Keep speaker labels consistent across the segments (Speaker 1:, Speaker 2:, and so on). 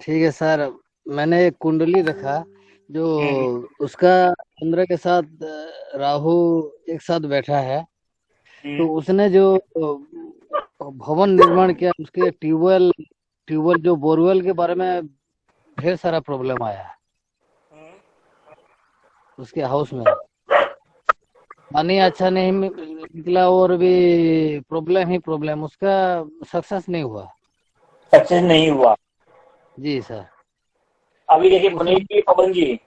Speaker 1: ठीक है सर। मैंने एक कुंडली रखा जो
Speaker 2: हम्म।
Speaker 1: उसका चंद्र के साथ राहु एक साथ बैठा है। तो
Speaker 2: हम्म।
Speaker 1: उसने जो भवन निर्माण किया, उसके ट्यूबवेल ट्यूबवेल जो बोरवेल के बारे में ढेर सारा प्रॉब्लम आया है उसके हाउस में। पानी अच्छा नहीं निकला और भी प्रॉब्लम ही प्रॉब्लम, उसका सक्सेस नहीं हुआ।
Speaker 2: सक्सेस नहीं हुआ।
Speaker 1: जी सर।
Speaker 2: अभी देखिए पुनीत
Speaker 1: उसमें
Speaker 2: जी, पवन जी,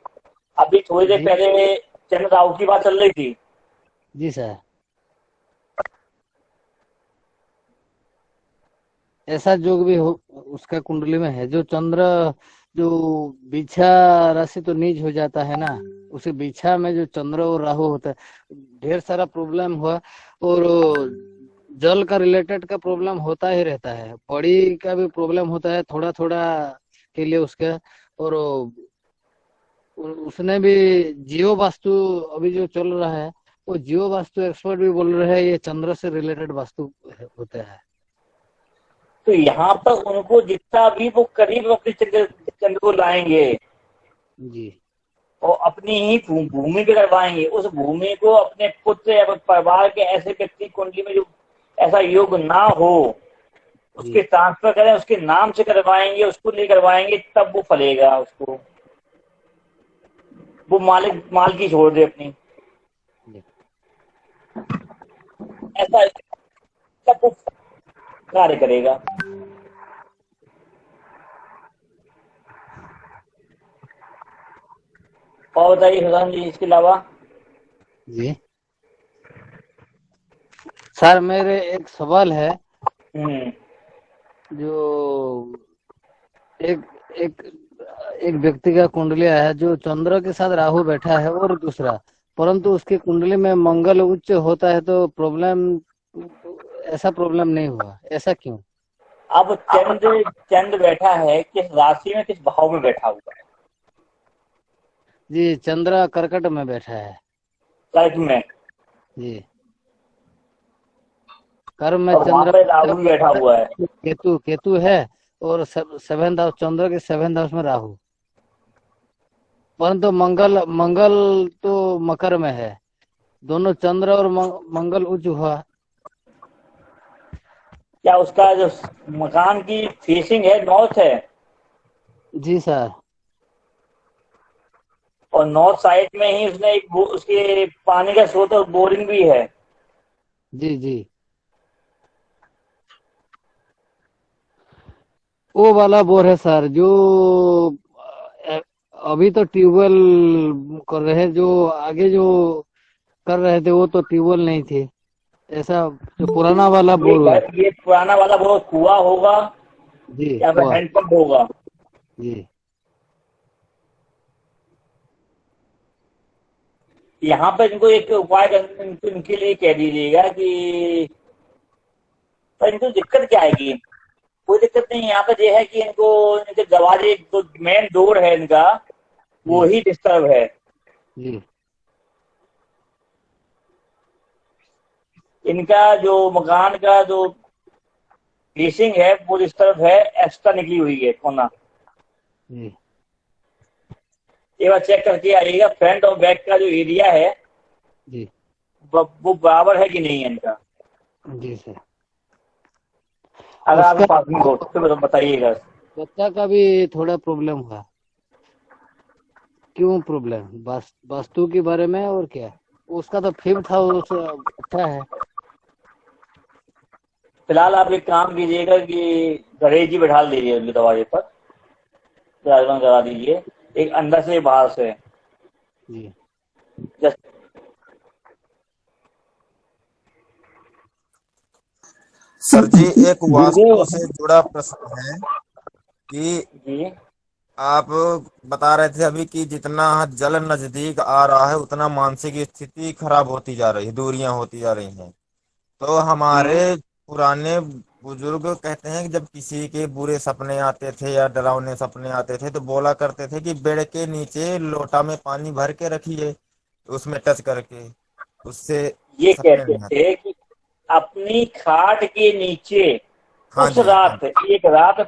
Speaker 2: अभी थोड़ी देर
Speaker 1: जी
Speaker 2: पहले चंद्र राहु की बात चल रही थी।
Speaker 1: जी सर। ऐसा योग भी हो उसका कुंडली में है। जो चंद्र जो बिछा राशि तो नीच हो जाता है ना, उसे बिछा में जो चंद्र और राहु होता है, ढेर सारा प्रॉब्लम हुआ। और जल का रिलेटेड का प्रॉब्लम होता ही रहता है, पड़ी का भी प्रॉब्लम होता है थोड़ा थोड़ा के लिए उसका। और उसने भी जियो वास्तु अभी जो चल रहा है, वो जियो वास्तु एक्सपर्ट भी बोल रहे हैं ये चंद्र से रिलेटेड वास्तु होता है।
Speaker 2: तो यहाँ पर उनको जितना भी वो करीब अपने चंद्र चंद्र को लाएंगे
Speaker 1: जी
Speaker 2: और अपनी ही भूमि पे करवाएंगे, उस भूमि को अपने पुत्र या परिवार के ऐसे व्यक्ति कुंडली में जो ऐसा योग ना हो उसके
Speaker 1: जी
Speaker 2: ट्रांसफर करें, उसके नाम से करवाएंगे, उसको लिए करवाएंगे, तब वो फलेगा। उसको वो मालिक मालकी छोड़ दे अपनी,
Speaker 1: जी।
Speaker 2: ऐसा तब वो कार्य करेगा। और बताइए सुशांत जी इसके अलावा।
Speaker 1: जी सर, मेरे एक सवाल है।
Speaker 2: हम्म।
Speaker 1: जो एक एक एक व्यक्ति का कुंडली है जो चंद्र के साथ राहु बैठा है, और दूसरा परंतु उसकी कुंडली में मंगल उच्च होता है, तो प्रॉब्लम ऐसा प्रॉब्लम नहीं हुआ, ऐसा क्यों?
Speaker 2: अब चंद्र चंद्र बैठा है किस राशि में, किस भाव में बैठा हुआ है?
Speaker 1: जी चंद्र कर्कट में बैठा है।
Speaker 2: कर्क में।
Speaker 1: जी कर्म में
Speaker 2: और वहां
Speaker 1: चंद्र
Speaker 2: पे राहु भी बैठा हुआ है।
Speaker 1: केतु केतु है। और सेवेंथ हाउस, चंद्र के सेवेंथ हाउस में राहु। परंतु मंगल मंगल तो मकर में है। दोनों चंद्र और मंगल उच्च हुआ।
Speaker 2: क्या उसका जो मकान की फेसिंग है नॉर्थ है?
Speaker 1: जी सर।
Speaker 2: और नॉर्थ साइड में ही उसने एक उसके पानी का स्रोत और बोरिंग भी है।
Speaker 1: जी जी वो वाला बोर है सर, जो अ, अभी तो ट्यूबवेल कर रहे हैं। जो आगे जो कर रहे थे वो तो ट्यूबवेल नहीं थे। ऐसा जो पुराना वाला बोर हुआ।
Speaker 2: ये पुराना वाला बहुत कुआ होगा
Speaker 1: जी
Speaker 2: या फिर
Speaker 1: हुआ।
Speaker 2: हैंडपंप होगा।
Speaker 1: जी
Speaker 2: यहाँ पर इनको एक उपाय इनके लिए कह दीजिएगा कि, पर इनको दिक्कत क्या आएगी? कोई दिक्कत नहीं है। यहाँ पर यह है कि इनको इनके दरवाजे जो मेन डोर है इनका वो
Speaker 1: जी
Speaker 2: ही डिस्टर्ब है।
Speaker 1: जी
Speaker 2: इनका जो मकान का जो फेसिंग है वो डिस्टर्ब है, एक्स्ट्रा निकली हुई है कोना।
Speaker 1: जी
Speaker 2: एक बार चेक करके आइएगा फ्रंट और बैक का जो एरिया है
Speaker 1: जी
Speaker 2: वो बराबर है कि नहीं है इनका।
Speaker 1: जी सर।
Speaker 2: अगर आपके
Speaker 1: उसका
Speaker 2: पास में हो तो बताइएगा।
Speaker 1: बच्चा का भी थोड़ा प्रॉब्लम हुआ। क्यों प्रॉब्लम? वास्तु के बारे में और क्या? उसका तो फिफ्थ हाउस अच्छा है।
Speaker 2: फिलहाल आप एक काम कीजिएगा कि गणेश जी बैठा दीजिए उनके दरवाजे पर, विराजमान करा दीजिए, एक अंदर से एक बाहर से।
Speaker 1: जी
Speaker 2: जस्ट
Speaker 3: सर जी, एक
Speaker 2: वीडियो।
Speaker 3: वास्तु से जुड़ा प्रश्न है कि
Speaker 2: जी।
Speaker 3: आप बता रहे थे अभी कि जितना जल नजदीक आ रहा है उतना मानसिक स्थिति खराब होती जा रही है, दूरियां होती जा रही हैं। तो हमारे
Speaker 2: हम्म।
Speaker 3: पुराने बुजुर्ग कहते हैं कि जब किसी के बुरे सपने आते थे या डरावने सपने आते थे तो बोला करते थे कि बेड के नीचे लोटा में पानी भर के रखिए, उसमें टच करके, उससे
Speaker 2: ये
Speaker 3: सपने
Speaker 2: कहते
Speaker 3: नहीं आते।
Speaker 2: थे कि अपनी खाट के नीचे
Speaker 3: हाँ
Speaker 2: उस
Speaker 3: जी, हाँ
Speaker 2: रात
Speaker 3: जी।
Speaker 2: एक रात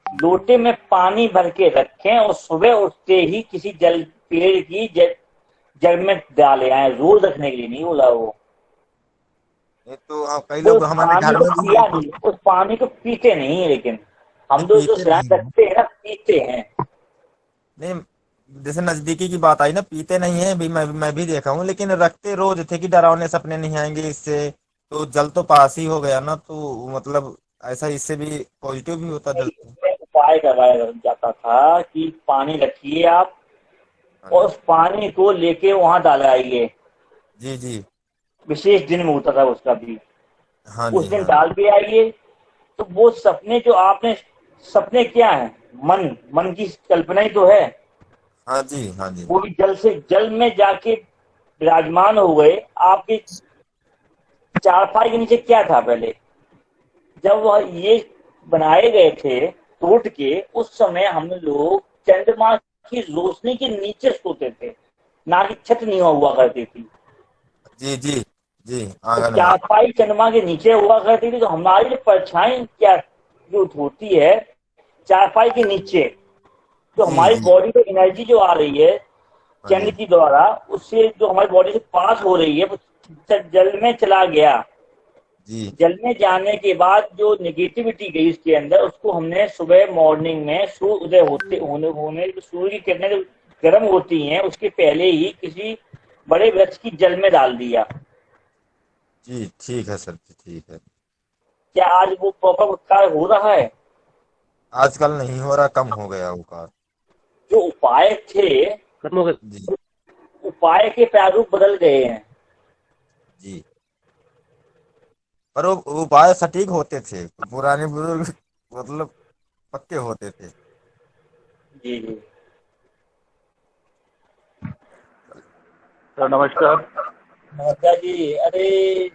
Speaker 2: लोटे में पानी भर के रखें और सुबह उठते ही किसी पेड़ की जड़ में डाले आए, रोज रखने के लिए नहीं बोला वो।
Speaker 3: ये तो कई
Speaker 2: वो
Speaker 3: लोग
Speaker 2: उस
Speaker 3: हमारे
Speaker 2: पानी
Speaker 3: घर
Speaker 2: को
Speaker 3: में भी
Speaker 2: पिया नहीं, उस पानी को पीते नहीं है, लेकिन हम लोग जो
Speaker 3: पीते
Speaker 2: ध्यान
Speaker 3: नहीं है।
Speaker 2: रखते हैं ना, पीते हैं।
Speaker 3: नहीं, जैसे नजदीकी की बात आई ना, पीते नहीं है भी, मैं भी देखा हूँ, लेकिन रखते रोज थे कि डरावने सपने नहीं आएंगे इससे, तो जल तो पास ही हो गया ना, तो मतलब ऐसा इससे भी पॉजिटिव भी होता जल तो।
Speaker 2: इसमें उपाय करवाया जाता था कि पानी रखिए आप
Speaker 3: हाँ
Speaker 2: और
Speaker 3: जी।
Speaker 2: उस पानी को लेके वहां डालाइए।
Speaker 3: जी जी।
Speaker 2: विशेष दिन में होता था उसका भी,
Speaker 3: हाँ
Speaker 2: उस
Speaker 3: जी।
Speaker 2: दिन
Speaker 3: हाँ जी।
Speaker 2: डाल के आइए। तो वो सपने जो आपने, सपने क्या है, मन मन की कल्पना ही तो है।
Speaker 3: हाँ जी। हाँ जी।
Speaker 2: वो भी जल में जाके विराजमान हो गए। आपके चारपाई के नीचे क्या था पहले, जब वह ये बनाए गए थे टूट के, उस समय हम लोग चंद्रमा की रोशनी के नीचे सोते थे, ना कि छत नहीं हुआ करती थी।
Speaker 3: जी जी। जी,
Speaker 2: तो
Speaker 3: आंगन में।
Speaker 2: चारपाई चंद्रमा के नीचे हुआ करती थी, तो हमारी जो परछाई क्या जो होती है चारपाई के नीचे, तो
Speaker 3: जी
Speaker 2: हमारी
Speaker 3: जी।
Speaker 2: बॉडी में एनर्जी जो आ रही है
Speaker 3: हाँ
Speaker 2: चंद्र
Speaker 3: जी।
Speaker 2: की द्वारा, उससे जो हमारी बॉडी से पास हो रही है वो जल में चला गया।
Speaker 3: जी
Speaker 2: जल में जाने के बाद जो नेगेटिविटी गई उसके अंदर, उसको हमने सुबह मॉर्निंग में सूर्य उदय होते होने होने सूर्य की किरणें जो गर्म होती हैं उसके पहले ही किसी बड़े वृक्ष की जल में डाल दिया।
Speaker 3: जी, ठीक है सर जी, ठीक है।
Speaker 2: क्या आज वो प्रॉपर कार्य हो रहा है?
Speaker 3: आजकल नहीं हो रहा, कम हो गया वो कार।
Speaker 2: जो उपाय थे,
Speaker 1: खत्म हो गया।
Speaker 3: जी
Speaker 2: उपाय के प्रारूप बदल गए हैं।
Speaker 3: जी। पर वो उपाय सटीक होते थे, पुराने बुजुर्ग मतलब पक्के होते थे।
Speaker 2: जी जी।
Speaker 4: सर नमस्कार।
Speaker 2: नमस्कार जी। अरे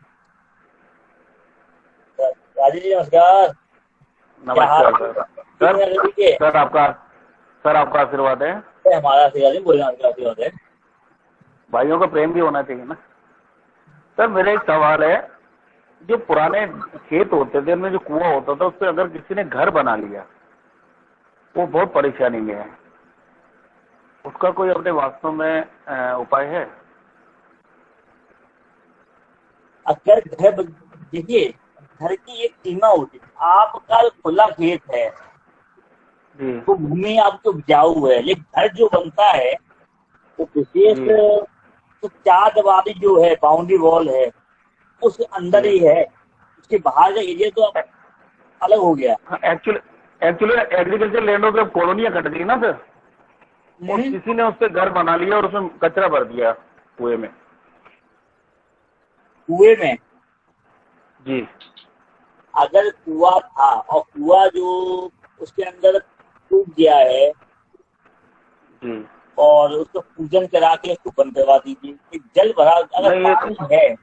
Speaker 2: राजीव जी नमस्कार। क्या हाल
Speaker 4: नमस्कार
Speaker 2: है?
Speaker 4: सर।
Speaker 2: ठीक
Speaker 4: सर
Speaker 2: है रवि के?
Speaker 4: सर आपका आशीर्वाद है।
Speaker 2: हमारा आशीर्वाद नहीं, बोलना आपका आशीर्वाद है।
Speaker 4: भाइयों का प्रेम भी होना चाहिए ना। सर मेरा एक सवाल है, जो पुराने खेत होते थे उनमें जो कुआं होता था, उससे अगर किसी ने घर बना लिया, वो बहुत परेशानी में है, उसका कोई अपने वास्तव में उपाय है?
Speaker 2: अगर देखिए, घर की एक सीमा होती है। आपका खुला खेत है
Speaker 4: जी
Speaker 2: तो भूमि आपकी उपजाऊ है, लेकिन घर जो बनता है वो विशेष,
Speaker 4: जी
Speaker 2: तो चार दीवारी जो है, बाउंड्री वॉल है, उसके अंदर
Speaker 4: जी।
Speaker 2: ही है। उसके बाहर का एरिया तो अलग हो गया।
Speaker 4: एक्चुअली एक्चुअली एग्रीकल्चर लैंडों पे कॉलोनियां कट गई ना सर, और किसी ने उस पर घर बना लिया और उसमें कचरा भर दिया कुएं में।
Speaker 2: कुएं में,
Speaker 4: जी
Speaker 2: अगर कुआं था और कुआं जो उसके अंदर टूट गया है,
Speaker 4: जी।
Speaker 2: और उसको पूजन करा के उसको बंद करवा दीजिए। कि जल भरा अगर
Speaker 4: नहीं
Speaker 2: पानी है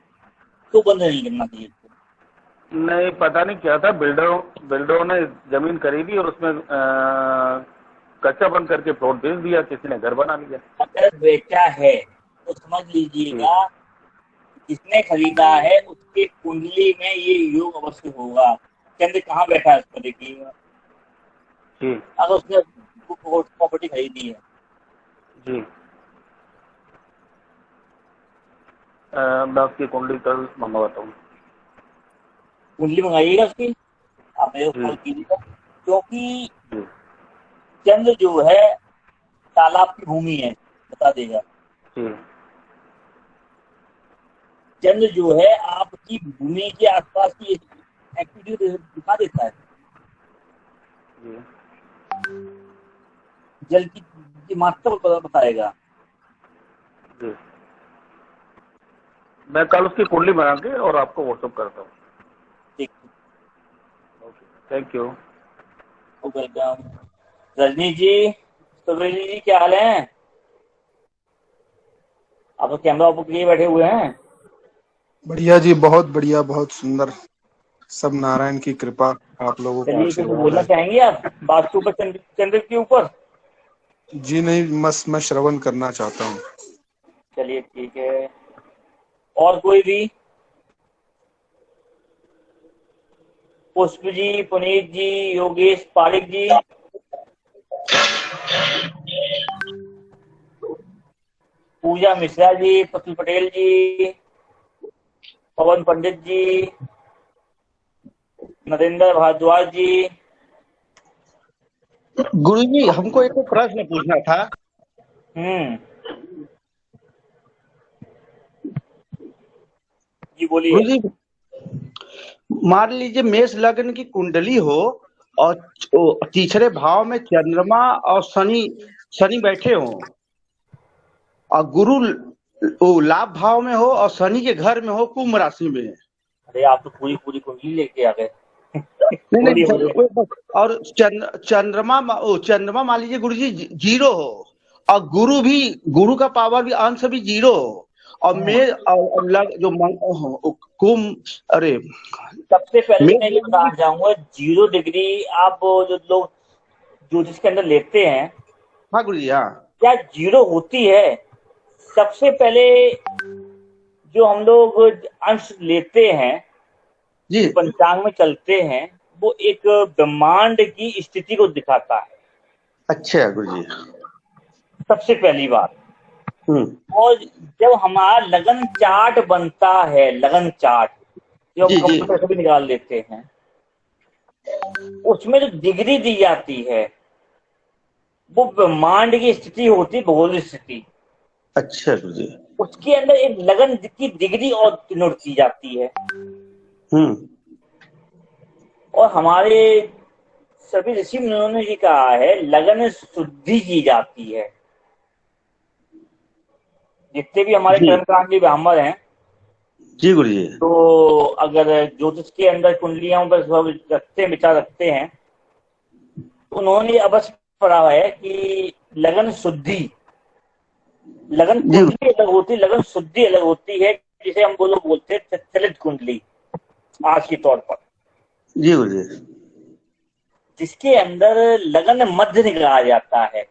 Speaker 2: तो बंद नहीं करना चाहिए इसको।
Speaker 4: नहीं, पता नहीं क्या था, बिल्डरों ने जमीन खरीदी और उसमें कच्चा बंद करके प्लॉट बेच दिया, किसी ने घर बना लिया।
Speaker 2: अगर बेचा है तो समझ
Speaker 4: जी
Speaker 2: लीजिएगा जिसने खरीदा है उसके कुंडली में ये योग अवश्य होगा। चंद्र कहाँ बैठा है उसको देखिएगा।
Speaker 4: जी
Speaker 2: अगर उसने प्रॉपर्टी खरीदी है,
Speaker 4: जी। मैं उसकी कुंडली कल मंगवाता हूँ।
Speaker 2: कुंडली मंगाइएगा उसकी, आप मेरे को
Speaker 4: जी
Speaker 2: कॉल कीजिएगा। क्योंकि
Speaker 4: जी
Speaker 2: चंद्र जो है तालाब की भूमि है, बता देगा।
Speaker 4: जी
Speaker 2: चंद्र जो है आपकी भूमि के आसपास की एक्टिविटी दिखा देता है।
Speaker 4: जी
Speaker 2: जल की मात्रा को बताएगा।
Speaker 4: जी। मैं कल उसकी कुंडली बना के और आपको व्हाट्सअप करता हूँ।
Speaker 2: ठीक,
Speaker 4: okay, thank you.
Speaker 2: Welcome. Rajni ji, Suresh ji, क्या हाल है? आप तो कैमरा ऑफ लिए बैठे हुए हैं।
Speaker 5: बढ़िया जी, बहुत बढ़िया, बहुत सुंदर। सब नारायण की कृपा, आप लोगों का
Speaker 2: चलिए, कुछ
Speaker 5: आशीर्वाद
Speaker 2: बोलना
Speaker 5: है।
Speaker 2: चाहेंगे आप बात के ऊपर, चंद्र के ऊपर?
Speaker 5: जी नहीं, बस मैं श्रवण करना चाहता हूँ।
Speaker 2: चलिए ठीक है। और कोई भी? पुष्प जी, पुनीत जी, योगेश, पारिक जी? पूजा मिश्रा जी, प्रफुल्ल पटेल जी, पवन पंडित जी, नरेंद्र भारद्वाज जी।
Speaker 6: गुरु जी हमको एक प्रश्न पूछना था।
Speaker 2: जी बोलिए।
Speaker 6: गुरु जी मान लीजिए मेष लग्न की कुंडली हो और तीसरे भाव में चंद्रमा और शनि बैठे हो और गुरु लाभ भाव में हो और शनि के घर में हो कुंभ राशि में।
Speaker 2: अरे आप तो पूरी पूरी कुंडली लेके आ गए।
Speaker 6: नहीं और चंद्रमा मान लीजिए गुरु जी 0 हो और गुरु का पावर भी अंश भी 0 हो और जो कुंभ। अरे
Speaker 2: सबसे पहले मैं ये बताना चाहूंगा, 0 डिग्री आप जो लोग ज्योतिष के अंदर लेते हैं,
Speaker 6: हाँ गुरु जी, हाँ
Speaker 2: क्या 0 होती है? सबसे पहले जो हम लोग अंश लेते हैं
Speaker 6: जी,
Speaker 2: पंचांग में चलते हैं, वो एक ब्रह्मांड की स्थिति को दिखाता है।
Speaker 6: अच्छा गुरु जी,
Speaker 2: सबसे पहली बात। और जब हमारा लगन चार्ट बनता है, लगन चार्ट जो हम कंप्यूटर से भी निकाल लेते हैं, उसमें जो डिग्री दी जाती है वो ब्रह्मांड की स्थिति होती, भौगोलिक स्थिति।
Speaker 6: अच्छा गुरु जी,
Speaker 2: उसके अंदर एक लगन की डिग्री और डिनोट की जाती है। और हमारे सभी ऋषि मुनियों ने ये कहा है, लगन शुद्धि की जाती है। जितने भी हमारे कर्मकांडी ब्राह्मण हैं
Speaker 6: जी गुरु जी,
Speaker 2: तो अगर ज्योतिष के अंदर कुंडलियों पर विचार रखते हैं तो उन्होंने अवश्य पढ़ा है कि लगन शुद्धि, लगन कुंडली अलग होती, लगन शुद्धि अलग होती है, जिसे हम लोग बोलते हैं चलित कुंडली आज के तौर पर।
Speaker 6: जी गुरु जी,
Speaker 2: जिसके अंदर लगन मध्य निकाला जाता है,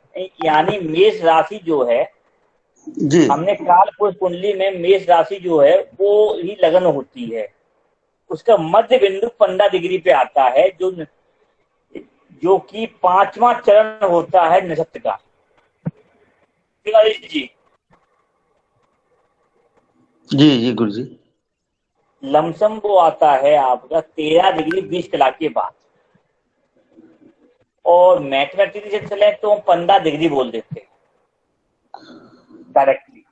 Speaker 2: यानी मेष राशि जो है
Speaker 6: जी,
Speaker 2: हमने काल पुरुष कुंडली में मेष राशि जो है वो ही लगन होती है। उसका मध्य बिंदु 15 डिग्री पे आता है, जो कि 5वां चरण होता है नक्षत्र का। जी
Speaker 6: जी जी गुरु जी,
Speaker 2: लमसम वो आता है आपका 13 डिग्री 20 कला के बाद। और मैथमेटिक्स से चले तो 15 डिग्री बोल देते हैं डायरेक्टली।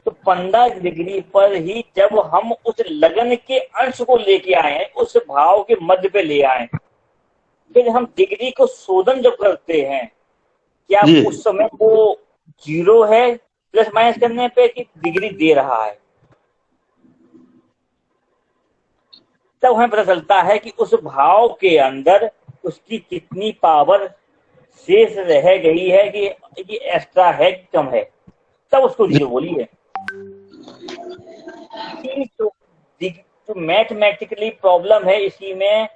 Speaker 2: तो 15 डिग्री पर ही जब हम उस लगन के अंश को लेके आए, उस भाव के मध्य पे ले आए, फिर हम डिग्री को शोधन जब करते हैं, क्या उस समय वो 0 है प्लस माइनस करने पे कि डिग्री दे रहा है, तब हमें पता चलता है कि उस भाव के अंदर उसकी कितनी पावर शेष रह गई है कि एक्स्ट्रा है कि कम है, तब उसको 0 बोलिए। तो मैथमेटिकली प्रॉब्लम है, इसी में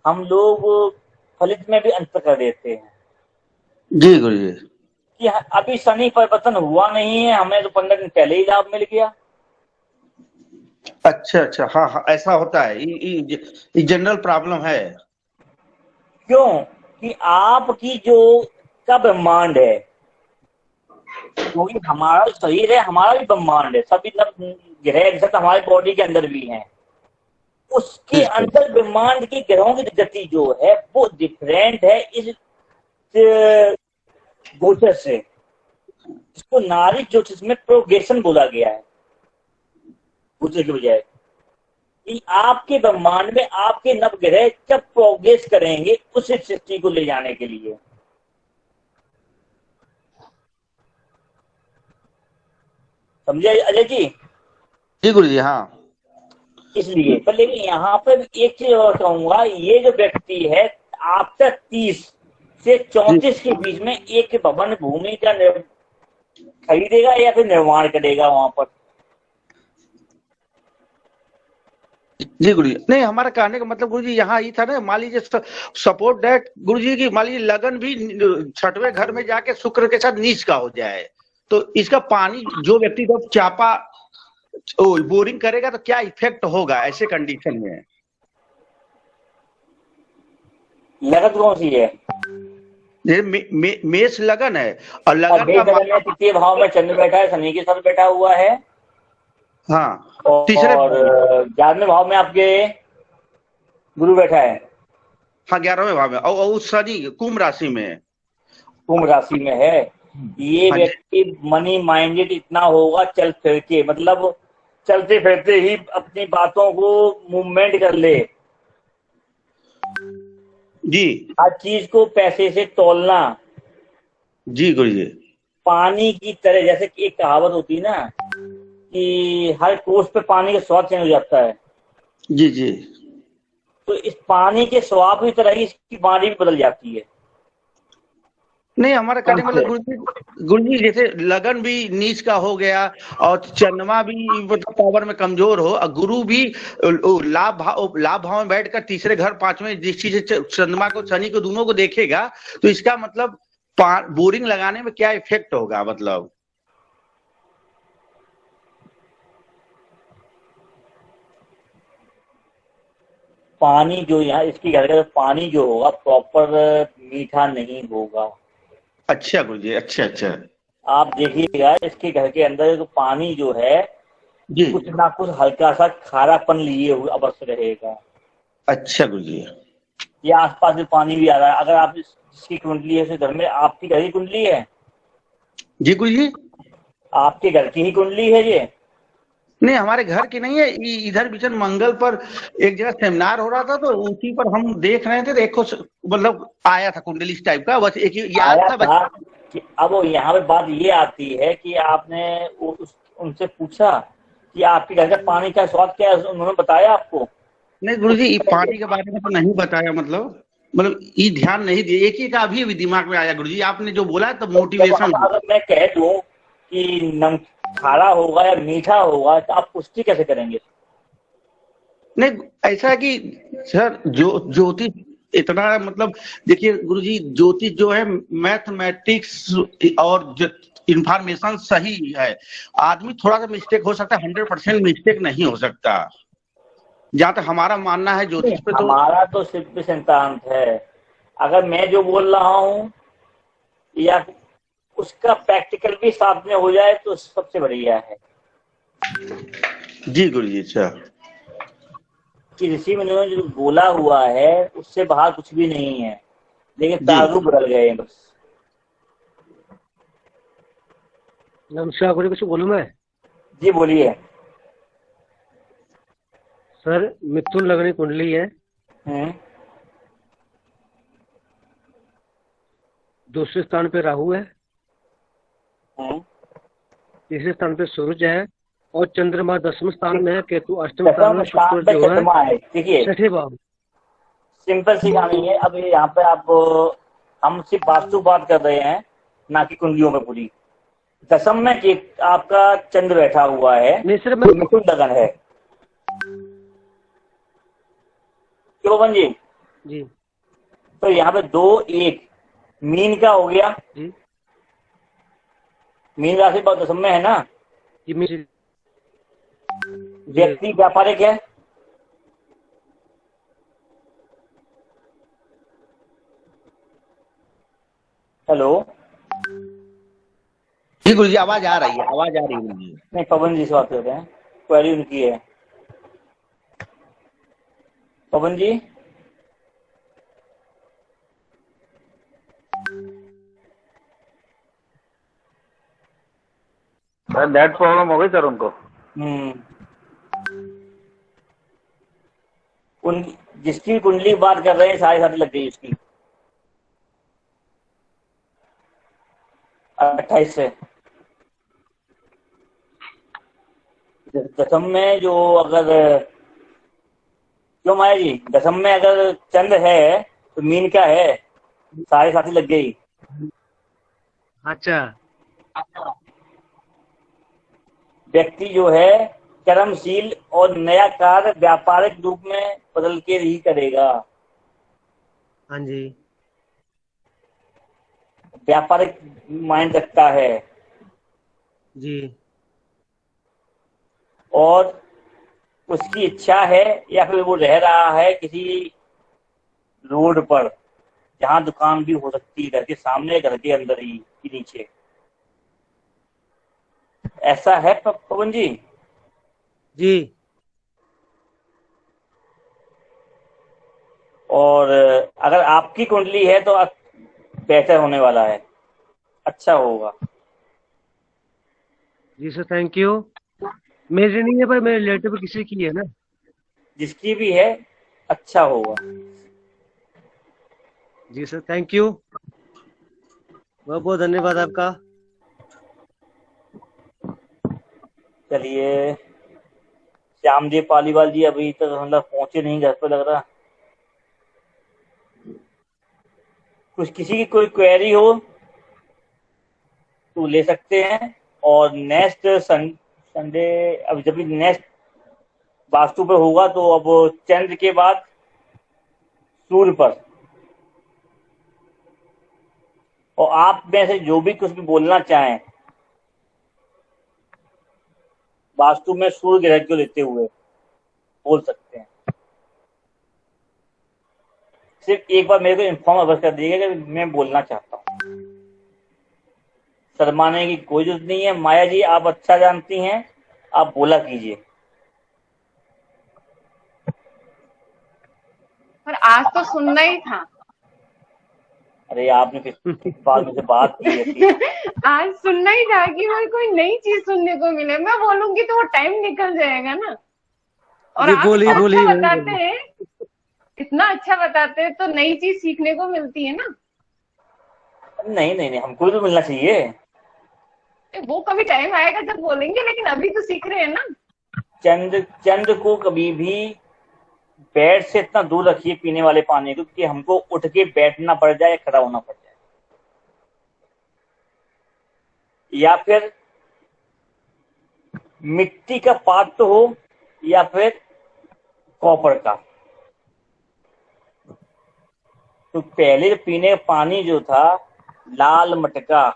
Speaker 2: हम लोग फलित में भी अंतर कर देते हैं।
Speaker 6: जी गुरु जी,
Speaker 2: कि अभी शनि परिवर्तन हुआ नहीं है, हमें तो 15 दिन पहले ही लाभ मिल गया।
Speaker 6: अच्छा अच्छा, हाँ हाँ ऐसा होता है, ये जनरल प्रॉब्लम है।
Speaker 2: क्यों कि आपकी जो का ब्रह्मांड है, क्योंकि हमारा शरीर है, हमारा भी ब्रह्मांड है, सभी ग्रह हमारे बॉडी के अंदर भी हैं। उसके अंदर ब्रह्मांड की ग्रहों की गति जो है वो डिफरेंट है इस गोचर से, जिसको नारी ज्योतिष में प्रोग्रेशन बोला गया है। गोचर की बजाय कि आपके ब्रह्मांड में आपके नवग्रह जब प्रोग्रेस करेंगे उस सृष्टि को ले जाने के लिए। समझे अजय जी?
Speaker 6: जी गुरु जी, हाँ।
Speaker 2: इसलिए पर लेकिन यहाँ पर एक चीज और कहूंगा, ये जो व्यक्ति है आपका 30 से 34 के बीच में एक भवन भूमि का खरीदेगा या फिर निर्माण करेगा वहां पर।
Speaker 6: जी गुरु जी, नहीं हमारा कहने का मतलब गुरु जी यहाँ ही था ना, मान लीजिए सपोर्ट दैट गुरु जी की मान लीजिए लगन भी 6वें घर में जाके शुक्र के साथ नीच का हो जाए, तो इसका पानी जो व्यक्ति जब चापा बोरिंग करेगा तो क्या इफेक्ट होगा ऐसे कंडीशन में?
Speaker 2: लगन कौन सी है?
Speaker 6: जैसे मेष लगन है और
Speaker 2: और
Speaker 6: लगन
Speaker 2: मेष
Speaker 6: का
Speaker 2: लगन में तृतीय भाव में चंद्र बैठा है, शनि के साथ बैठा हुआ है।
Speaker 6: हाँ तीसरे
Speaker 2: और
Speaker 6: भाव में,
Speaker 2: 11वें भाव में आपके गुरु बैठा है,
Speaker 6: हाँ 11वें भाव में, और उस शनि कुंभ राशि में है।
Speaker 2: कुंभ राशि में है। ये
Speaker 6: हाँ जी
Speaker 2: व्यक्ति मनी माइंडेड इतना होगा, चल फिर के, मतलब चलते फिरते ही अपनी बातों को मूवमेंट कर ले।
Speaker 6: जी
Speaker 2: हर चीज को पैसे से तोलना,
Speaker 6: जी गुरु जी।
Speaker 2: पानी की तरह। जैसे कि एक कहावत होती है ना कि हर कोस पे पानी का स्वाद चेंज हो जाता है,
Speaker 6: जी जी
Speaker 2: तो इस पानी के स्वाद की तरह ही इसकी वाणी भी बदल जाती है।
Speaker 6: नहीं, हमारा कहने का मतलब गुरु जी जैसे लगन भी नीच का हो गया और चंद्रमा भी मतलब पावर में कमजोर हो और गुरु भी लाभ भाव में बैठकर तीसरे घर पांचवें दृष्टि से चंद्रमा को शनि को दोनों को देखेगा, तो इसका मतलब बोरिंग लगाने में क्या इफेक्ट होगा मतलब?
Speaker 2: पानी जो यहाँ इसकी घर का पानी जो होगा प्रॉपर मीठा नहीं होगा।
Speaker 6: अच्छा गुरु जी, अच्छा अच्छा।
Speaker 2: आप देखिएगा इसके घर के अंदर पानी जो है
Speaker 6: जी
Speaker 2: कुछ ना कुछ हल्का सा खारापन लिए हुए अवश्य रहेगा।
Speaker 6: अच्छा गुरु जी।
Speaker 2: ये आसपास में पानी भी आ रहा है। अगर आप जिसकी कुंडली है उस घर में, आपकी घर की कुंडली है,
Speaker 6: जी गुरु जी।
Speaker 2: आपके घर की ही कुंडली है ये?
Speaker 6: नहीं, हमारे घर की नहीं है। इधर बिचन मंगल पर एक जगह सेमिनार हो रहा था, तो उसी पर हम देख रहे थे, तो एक मतलब आया था कुंडली इस टाइप का, बस एक याद
Speaker 2: आया
Speaker 6: था
Speaker 2: था कि अब यहाँ पे बात ये आती है कि आपने उनसे पूछा कि आपके घर का पानी का स्वाद क्या है, उन्होंने बताया आपको?
Speaker 6: नहीं गुरु जी, पानी के बारे में तो नहीं बताया, मतलब ये ध्यान नहीं दिया। एक ही का अभी दिमाग में आया गुरु जी, आपने जो बोला तो मोटिवेशन।
Speaker 2: अगर मैं कह दूं कि खारा होगा या मीठा होगा तो आप पुष्टि कैसे करेंगे?
Speaker 6: नहीं, ऐसा है कि सर ज्योतिष इतना मतलब, देखिए गुरुजी, ज्योतिष जो है मैथमेटिक्स और इंफॉर्मेशन सही है। आदमी थोड़ा सा मिस्टेक हो सकता है, 100% मिस्टेक नहीं हो सकता, जहां तक हमारा मानना है ज्योतिष पे। तो
Speaker 2: हमारा तो सिर्फ सिद्धांत है। अगर मैं जो बोल रहा हूँ या उसका प्रैक्टिकल भी साथ में हो जाए तो सबसे बढ़िया है।
Speaker 6: जी गुरु जी। अच्छा,
Speaker 2: कि ऋषि मुनियों ने जो बोला हुआ है उससे बाहर कुछ भी नहीं है, लेकिन
Speaker 6: जी
Speaker 2: प्रारूप बदल गए हैं बस।
Speaker 7: नमस्कार गुरु, कुछ बोलूं मैं?
Speaker 2: जी बोलिए।
Speaker 7: सर मिथुन लगनी कुंडली है, दूसरे स्थान पे राहु है, तीसरे स्थान पे सूरज है और चंद्रमा 10वें स्थान में है, केतु 8वें स्थान में, शुक्र जो है
Speaker 2: देखिए
Speaker 7: 6ठे भाव।
Speaker 2: सिंपल सी कहानी है। अब यहाँ पे आप हम सिर्फ वास्तु बात कर रहे हैं, ना कि कुंडलियों में पूरी। 10वीं में आपका चंद्र बैठा हुआ है, मिथुन लगन है। क्यों बन जी? तो यहाँ पे 2 1 मीन का हो गया जी। मीन राशि बहुत 10वीं में है ना जी। व्यक्ति व्यापारिक है, हेलो
Speaker 6: जी गुरु जी, आवाज आ रही है, आवाज आ रही है गुरु जी।
Speaker 2: नहीं, पवन जी से बात कर रहे हैं, क्वेरी उनकी है। पवन जी
Speaker 4: नेट प्रॉब्लम हो गई सर उनको।
Speaker 2: जिसकी कुंडली बात कर रहे हैं साढ़े 7 लग गई उसकी 28 से। 10वीं में जो अगर, क्यों माया जी, 10वीं में अगर चंद्र है तो मीन का है, साढ़े 7 लग गई।
Speaker 7: अच्छा,
Speaker 2: व्यक्ति जो है कर्मशील और नया कार्य व्यापारिक रूप में बदल के ही करेगा।
Speaker 7: हाँ जी।
Speaker 2: व्यापारिक माइंड रखता है
Speaker 7: जी।
Speaker 2: और उसकी इच्छा है या फिर वो रह रहा है किसी रोड पर जहाँ दुकान भी हो सकती है, घर के सामने, घर के अंदर ही के नीचे। ऐसा है पवन जी?
Speaker 7: जी।
Speaker 2: और अगर आपकी कुंडली है तो बेहतर होने वाला है, अच्छा होगा।
Speaker 7: जी सर, थैंक यू। मेरी नहीं है पर मेरे रिलेटिव किसी की है ना।
Speaker 2: जिसकी भी है अच्छा होगा।
Speaker 7: जी सर, थैंक यू, बहुत बहुत धन्यवाद आपका।
Speaker 2: चलिए, श्याम जी पालीवाल जी अभी तक मतलब पहुंचे नहीं घर पे लग रहा। कुछ किसी की कोई क्वेरी हो तो ले सकते हैं। और नेक्स्ट संडे, अब जब भी नेक्स्ट वास्तु पे होगा तो अब चंद्र के बाद सूर्य पर। और आप में से जो भी कुछ भी बोलना चाहें वास्तु में सूर्य ग्रह को लेते हुए बोल सकते हैं। सिर्फ एक बार मेरे को इन्फॉर्म अवश्य कर दीजिएगा कि मैं बोलना चाहता हूँ। शर्माने की कोई जरूरत नहीं है। माया जी आप अच्छा जानती हैं, आप बोला कीजिए।
Speaker 8: पर आज तो सुनना ही था।
Speaker 2: अरे आपने किस बात में से बात की है?
Speaker 8: आज सुनना ही था कि वो कोई नई चीज सुनने को मिले। मैं बोलूंगी तो वो टाइम निकल जाएगा ना। और आप
Speaker 7: बोलिए
Speaker 8: इतना
Speaker 7: बोलिए
Speaker 8: अच्छा
Speaker 7: बहन,
Speaker 8: बताते
Speaker 7: बोलिए।
Speaker 8: हैं, इतना अच्छा बताते हैं तो नई चीज सीखने को मिलती है ना।
Speaker 2: नहीं नहीं नहीं, हमको तो मिलना चाहिए।
Speaker 8: वो कभी टाइम आएगा जब बोलेंगे, लेकिन अभी तो सीख रहे हैं ना।
Speaker 2: चंद्र को कभी भी बेड से इतना दूर रखिए पीने वाले पानी को कि हमको उठ के बैठना पड़ जाए या खड़ा होना पड़ जाए, या फिर मिट्टी का पात्र हो या फिर कॉपर का। तो पहले पीने का पानी जो था लाल मटका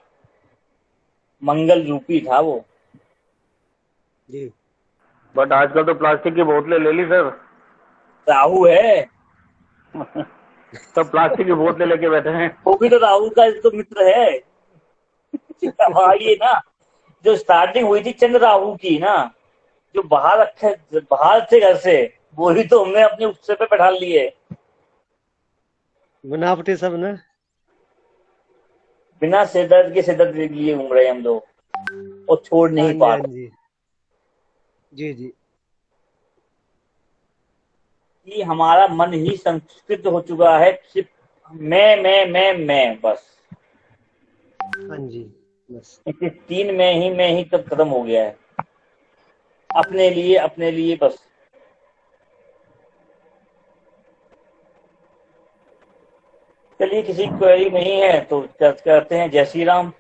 Speaker 2: मंगल रूपी था वो।
Speaker 7: जी।
Speaker 4: बट आजकल तो प्लास्टिक की बोतलें ले ली सर।
Speaker 2: राहु है
Speaker 4: सब प्लास्टिक की बोतलें लेके बैठे हैं।
Speaker 2: वो भी तो राहु का तो मित्र है। ये ना, जो स्टार्टिंग हुई थी चंद्र राहु की ना, जो बाहर थे घर से, वो ही तो हमने अपने उत्सव पे बैठा लिए।
Speaker 7: बनावटी सब ना।
Speaker 2: बिना सिरदर्द के सिरदर्द लिए घूम रहे हैं हम लोग और छोड़
Speaker 7: हाँ
Speaker 2: नहीं
Speaker 7: जी,
Speaker 2: पा
Speaker 7: हाँ
Speaker 2: रहे।
Speaker 7: जी। जी जी।
Speaker 2: कि हमारा मन ही संस्कृत हो चुका है, सिर्फ मैं बस।
Speaker 7: हाँ जी, बस।
Speaker 2: इस 3 में ही तब खत्म हो गया है। अपने लिए बस। चलिए, किसी क्वेरी नहीं है तो चर्चा करते हैं। जय श्री राम।